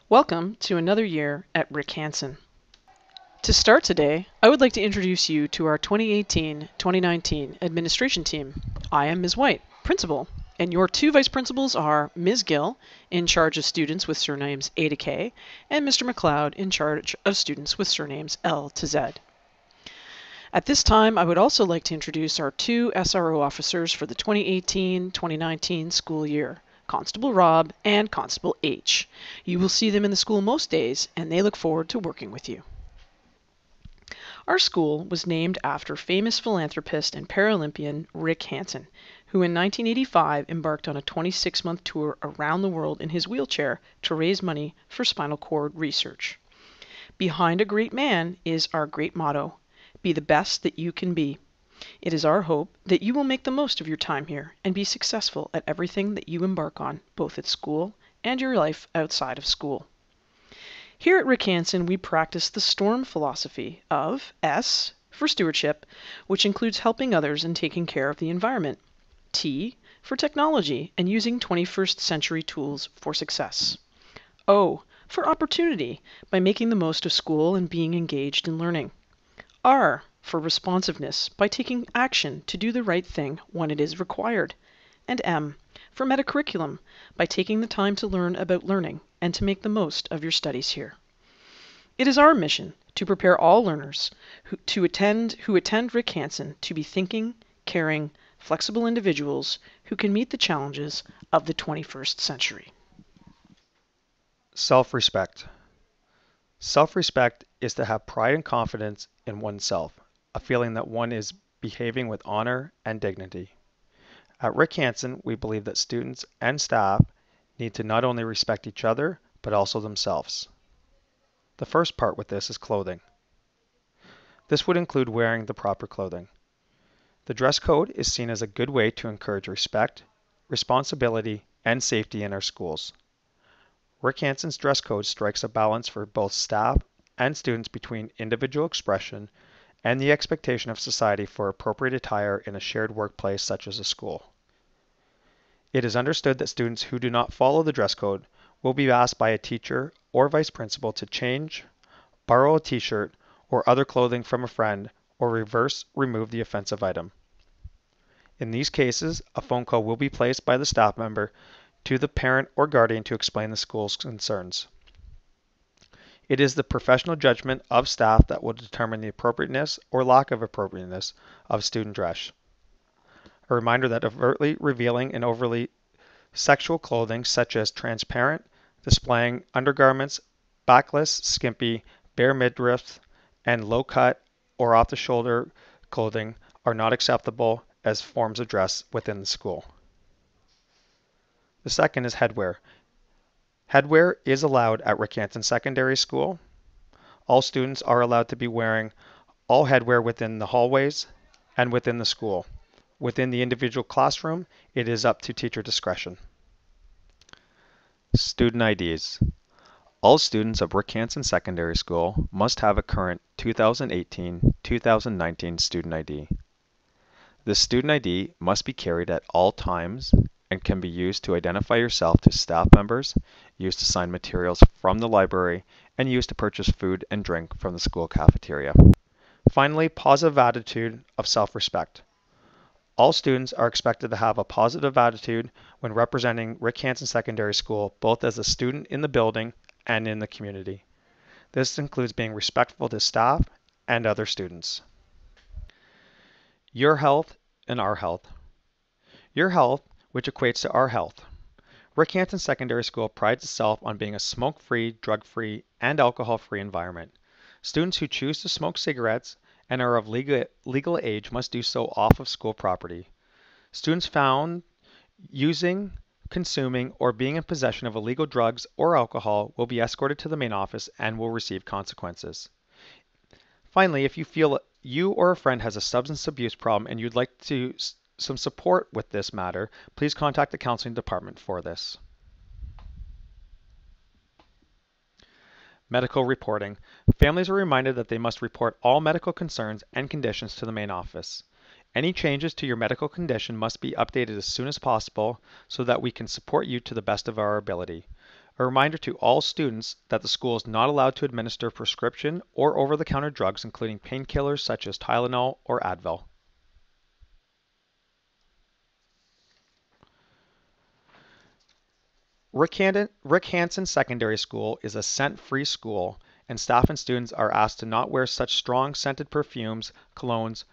Welcome to another year at Rick Hansen. To start today, I would like to introduce you to our 2018-2019 administration team. I am Ms. White, principal, and your two vice principals are Ms. Gill, in charge of students with surnames A to K, and Mr. McLeod, in charge of students with surnames L to Z. At this time, I would also like to introduce our two SRO officers for the 2018-2019 school year. Constable Rob and Constable H. You will see them in the school most days, and they look forward to working with you. Our school was named after famous philanthropist and Paralympian Rick Hansen, who in 1985 embarked on a 26-month tour around the world in his wheelchair to raise money for spinal cord research. Behind a great man is our great motto, be the best that you can be. It is our hope that you will make the most of your time here and be successful at everything that you embark on, both at school and your life outside of school. Here at Rick Hansen, we practice the STORM philosophy of S for stewardship, which includes helping others and taking care of the environment. T for technology and using 21st century tools for success. O for opportunity by making the most of school and being engaged in learning. R for responsiveness by taking action to do the right thing when it is required. And M for metacurriculum by taking the time to learn about learning and to make the most of your studies here. It is our mission to prepare all learners who attend Rick Hansen to be thinking, caring, flexible individuals who can meet the challenges of the 21st century. Self-respect. Self-respect is to have pride and confidence in oneself, a feeling that one is behaving with honor and dignity. At Rick Hansen, we believe that students and staff need to not only respect each other, but also themselves. The first part with this is clothing. This would include wearing the proper clothing. The dress code is seen as a good way to encourage respect, responsibility, and safety in our schools. Rick Hansen's dress code strikes a balance for both staff and students between individual expression and the expectation of society for appropriate attire in a shared workplace such as a school. It is understood that students who do not follow the dress code will be asked by a teacher or vice principal to change, borrow a t-shirt or other clothing from a friend, or remove the offensive item. In these cases, a phone call will be placed by the staff member to the parent or guardian to explain the school's concerns. It is the professional judgment of staff that will determine the appropriateness or lack of appropriateness of student dress. A reminder that overtly revealing and overly sexual clothing such as transparent, displaying undergarments, backless, skimpy, bare midriffs, and low-cut or off-the-shoulder clothing are not acceptable as forms of dress within the school. The second is headwear. Headwear is allowed at Rick Hansen Secondary School. All students are allowed to be wearing all headwear within the hallways and within the school. Within the individual classroom, it is up to teacher discretion. Student IDs. All students of Rick Hansen Secondary School must have a current 2018-2019 student ID. This student ID must be carried at all times and can be used to identify yourself to staff members, used to sign materials from the library, and used to purchase food and drink from the school cafeteria. Finally, positive attitude of self-respect. All students are expected to have a positive attitude when representing Rick Hansen Secondary School, both as a student in the building and in the community. This includes being respectful to staff and other students. Your health and our health. Your health, which equates to our health. Rick Hansen Secondary School prides itself on being a smoke-free, drug-free, and alcohol-free environment. Students who choose to smoke cigarettes and are of legal age must do so off of school property. Students found using, consuming, or being in possession of illegal drugs or alcohol will be escorted to the main office and will receive consequences. Finally, if you feel you or a friend has a substance abuse problem and you'd like some support with this matter, please contact the counseling department for this. Medical reporting. Families are reminded that they must report all medical concerns and conditions to the main office. Any changes to your medical condition must be updated as soon as possible so that we can support you to the best of our ability. A reminder to all students that the school is not allowed to administer prescription or over-the-counter drugs, including painkillers such as Tylenol or Advil. Rick Hansen Secondary School is a scent-free school, and staff and students are asked to not wear such strong scented perfumes, colognes,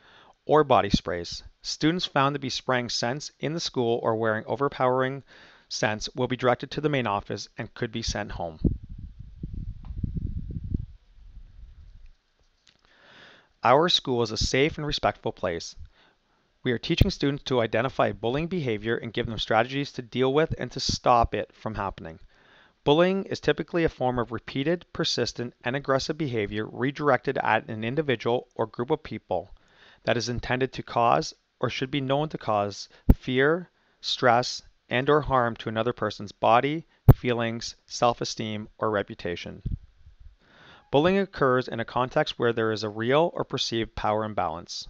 or body sprays. Students found to be spraying scents in the school or wearing overpowering scents will be directed to the main office and could be sent home. Our school is a safe and respectful place. We are teaching students to identify bullying behavior and give them strategies to deal with and to stop it from happening. Bullying is typically a form of repeated, persistent, and aggressive behavior redirected at an individual or group of people that is intended to cause or should be known to cause fear, stress, and or harm to another person's body, feelings, self-esteem, or reputation. Bullying occurs in a context where there is a real or perceived power imbalance.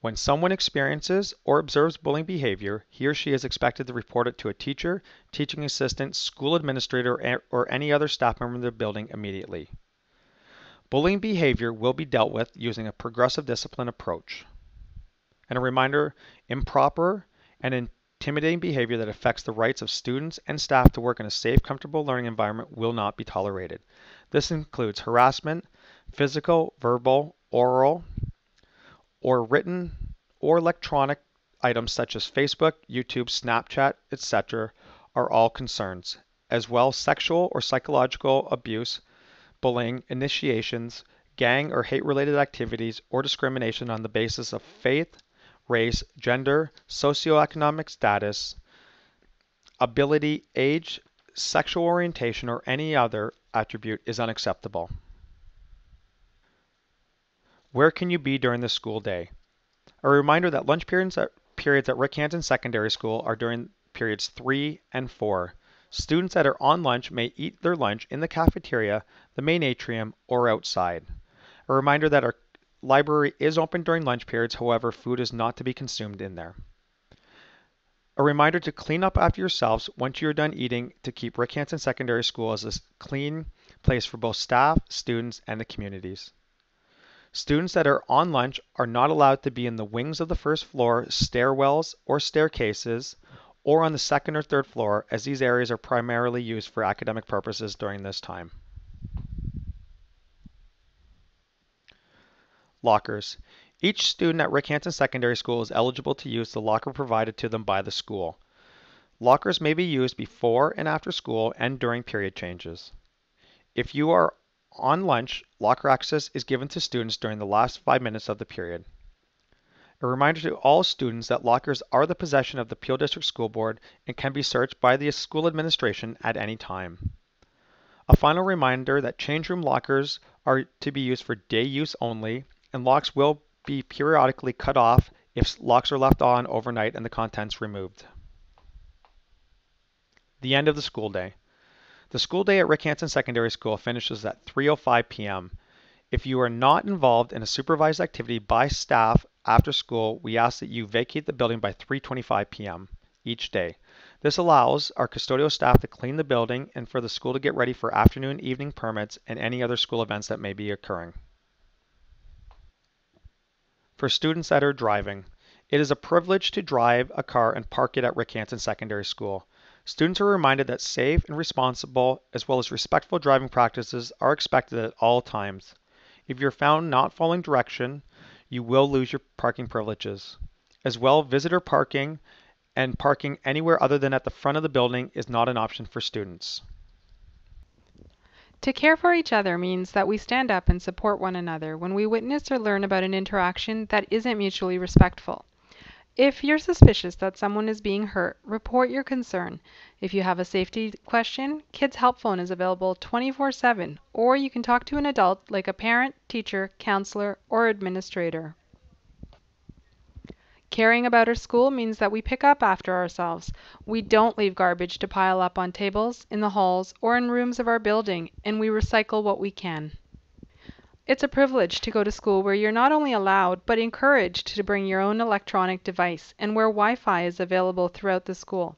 When someone experiences or observes bullying behavior, he or she is expected to report it to a teacher, teaching assistant, school administrator, or any other staff member in the building immediately. Bullying behavior will be dealt with using a progressive discipline approach. And a reminder, improper and intimidating behavior that affects the rights of students and staff to work in a safe, comfortable learning environment will not be tolerated. This includes harassment, physical, verbal, oral, or written or electronic items such as Facebook, YouTube, Snapchat, etc. are all concerns, as well as sexual or psychological abuse, bullying, initiations, gang or hate-related activities, or discrimination on the basis of faith, race, gender, socioeconomic status, ability, age, sexual orientation, or any other attribute is unacceptable. Where can you be during the school day? A reminder that lunch periods at Rick Hansen Secondary School are during periods 3 and 4. Students that are on lunch may eat their lunch in the cafeteria, the main atrium, or outside. A reminder that our library is open during lunch periods, however, food is not to be consumed in there. A reminder to clean up after yourselves once you're done eating to keep Rick Hansen Secondary School as a clean place for both staff, students, and the communities. Students that are on lunch are not allowed to be in the wings of the first floor, stairwells, or staircases, or on the second or third floor, as these areas are primarily used for academic purposes during this time. Lockers. Each student at Rick Hansen Secondary School is eligible to use the locker provided to them by the school. Lockers may be used before and after school and during period changes. If you are on lunch, locker access is given to students during the last 5 minutes of the period. A reminder to all students that lockers are the possession of the Peel District School Board and can be searched by the school administration at any time. A final reminder that change room lockers are to be used for day use only, and locks will be periodically cut off if locks are left on overnight and the contents removed. The end of the school day. The school day at Rick Hansen Secondary School finishes at 3:05 p.m. If you are not involved in a supervised activity by staff after school, we ask that you vacate the building by 3:25 p.m. each day. This allows our custodial staff to clean the building and for the school to get ready for afternoon, evening permits, and any other school events that may be occurring. For students that are driving, it is a privilege to drive a car and park it at Rick Hansen Secondary School. Students are reminded that safe and responsible as well as respectful driving practices are expected at all times. If you're found not following direction, you will lose your parking privileges. As well, visitor parking and parking anywhere other than at the front of the building is not an option for students. To care for each other means that we stand up and support one another when we witness or learn about an interaction that isn't mutually respectful. If you're suspicious that someone is being hurt, report your concern. If you have a safety question, Kids Help Phone is available 24/7, or you can talk to an adult like a parent, teacher, counselor, or administrator. Caring about our school means that we pick up after ourselves. We don't leave garbage to pile up on tables, in the halls, or in rooms of our building, and we recycle what we can. It's a privilege to go to school where you're not only allowed but encouraged to bring your own electronic device and where Wi-Fi is available throughout the school.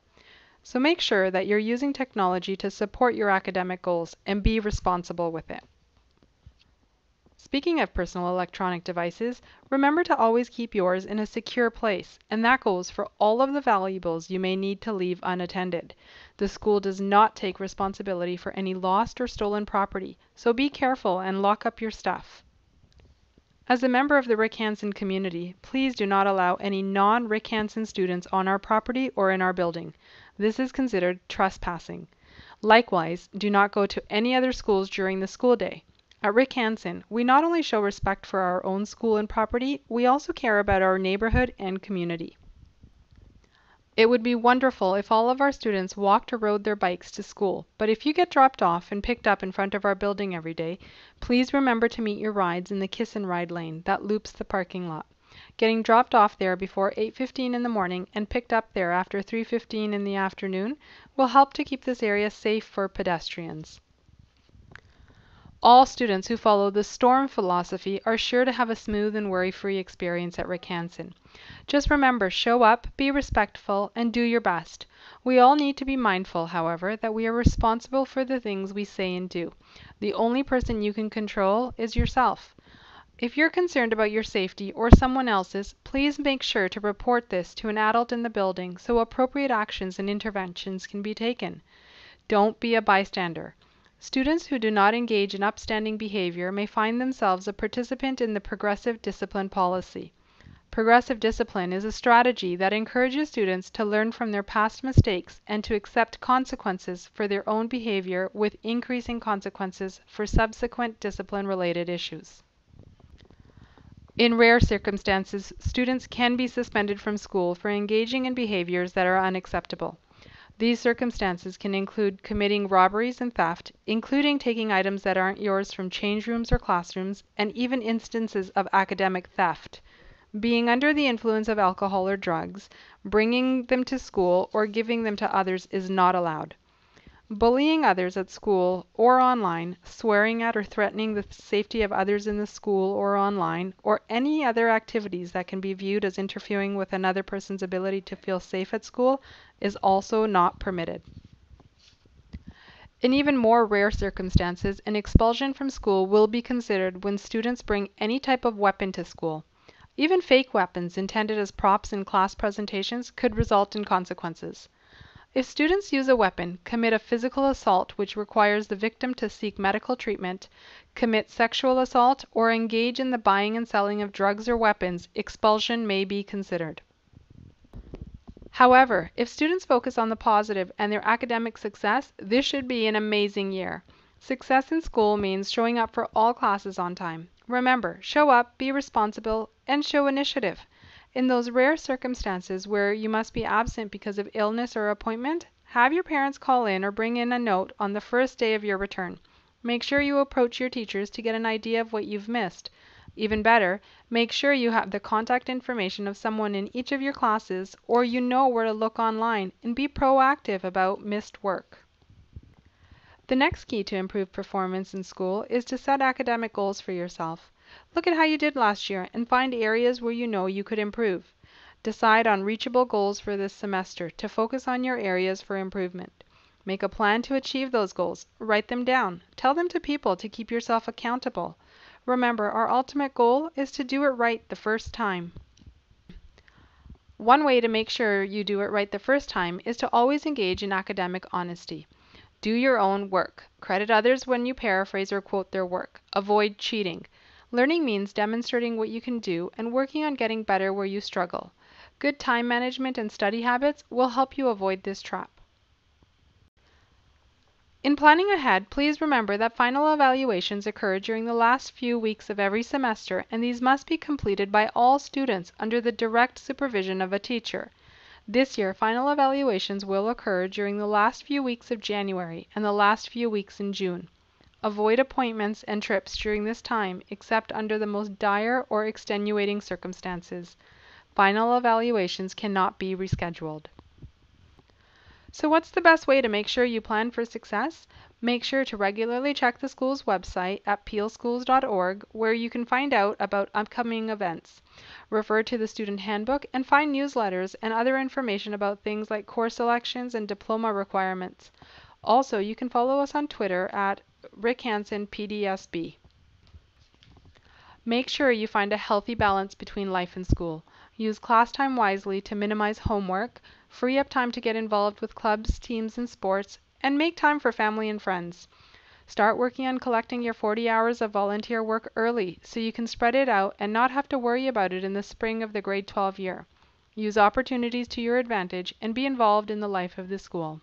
So make sure that you're using technology to support your academic goals and be responsible with it. Speaking of personal electronic devices, remember to always keep yours in a secure place, and that goes for all of the valuables you may need to leave unattended. The school does not take responsibility for any lost or stolen property, so be careful and lock up your stuff. As a member of the Rick Hansen community, please do not allow any non-Rick Hansen students on our property or in our building. This is considered trespassing. Likewise, do not go to any other schools during the school day. At Rick Hansen, we not only show respect for our own school and property, we also care about our neighborhood and community. It would be wonderful if all of our students walked or rode their bikes to school, but if you get dropped off and picked up in front of our building every day, please remember to meet your rides in the Kiss and Ride lane that loops the parking lot. Getting dropped off there before 8:15 in the morning and picked up there after 3:15 in the afternoon will help to keep this area safe for pedestrians. All students who follow the STORM philosophy are sure to have a smooth and worry-free experience at Rick Hansen. Just remember, show up, be respectful, and do your best. We all need to be mindful, however, that we are responsible for the things we say and do. The only person you can control is yourself. If you're concerned about your safety or someone else's, please make sure to report this to an adult in the building so appropriate actions and interventions can be taken. Don't be a bystander. Students who do not engage in upstanding behavior may find themselves a participant in the progressive discipline policy. Progressive discipline is a strategy that encourages students to learn from their past mistakes and to accept consequences for their own behavior with increasing consequences for subsequent discipline-related issues. In rare circumstances, students can be suspended from school for engaging in behaviors that are unacceptable. These circumstances can include committing robberies and theft, including taking items that aren't yours from change rooms or classrooms, and even instances of academic theft. Being under the influence of alcohol or drugs, bringing them to school, or giving them to others is not allowed. Bullying others at school or online, swearing at or threatening the safety of others in the school or online, or any other activities that can be viewed as interfering with another person's ability to feel safe at school is also not permitted. In even more rare circumstances, an expulsion from school will be considered when students bring any type of weapon to school. Even fake weapons intended as props in class presentations could result in consequences. If students use a weapon, commit a physical assault which requires the victim to seek medical treatment, commit sexual assault, or engage in the buying and selling of drugs or weapons, expulsion may be considered. However, if students focus on the positive and their academic success, this should be an amazing year. Success in school means showing up for all classes on time. Remember, show up, be responsible, and show initiative. In those rare circumstances where you must be absent because of illness or appointment, have your parents call in or bring in a note on the first day of your return. Make sure you approach your teachers to get an idea of what you've missed. Even better, make sure you have the contact information of someone in each of your classes, or you know where to look online, and be proactive about missed work. The next key to improve performance in school is to set academic goals for yourself. Look at how you did last year and find areas where you know you could improve. Decide on reachable goals for this semester to focus on your areas for improvement. Make a plan to achieve those goals. Write them down. Tell them to people to keep yourself accountable. Remember, our ultimate goal is to do it right the first time. One way to make sure you do it right the first time is to always engage in academic honesty. Do your own work. Credit others when you paraphrase or quote their work. Avoid cheating. Learning means demonstrating what you can do and working on getting better where you struggle. Good time management and study habits will help you avoid this trap. In planning ahead, please remember that final evaluations occur during the last few weeks of every semester, and these must be completed by all students under the direct supervision of a teacher. This year, final evaluations will occur during the last few weeks of January and the last few weeks in June. Avoid appointments and trips during this time except under the most dire or extenuating circumstances. Final evaluations cannot be rescheduled. So what's the best way to make sure you plan for success? Make sure to regularly check the school's website at peelschools.org, where you can find out about upcoming events. Refer to the student handbook and find newsletters and other information about things like course selections and diploma requirements. Also, you can follow us on Twitter at Rick Hansen PDSB. Make sure you find a healthy balance between life and school. Use class time wisely to minimize homework, free up time to get involved with clubs, teams, and sports, and make time for family and friends. Start working on collecting your 40 hours of volunteer work early so you can spread it out and not have to worry about it in the spring of the grade 12 year. Use opportunities to your advantage and be involved in the life of the school.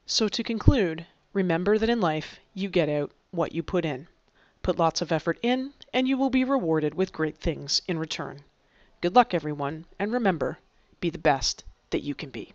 So to conclude, remember that in life, you get out what you put in. Put lots of effort in, and you will be rewarded with great things in return. Good luck, everyone, and remember, be the best that you can be.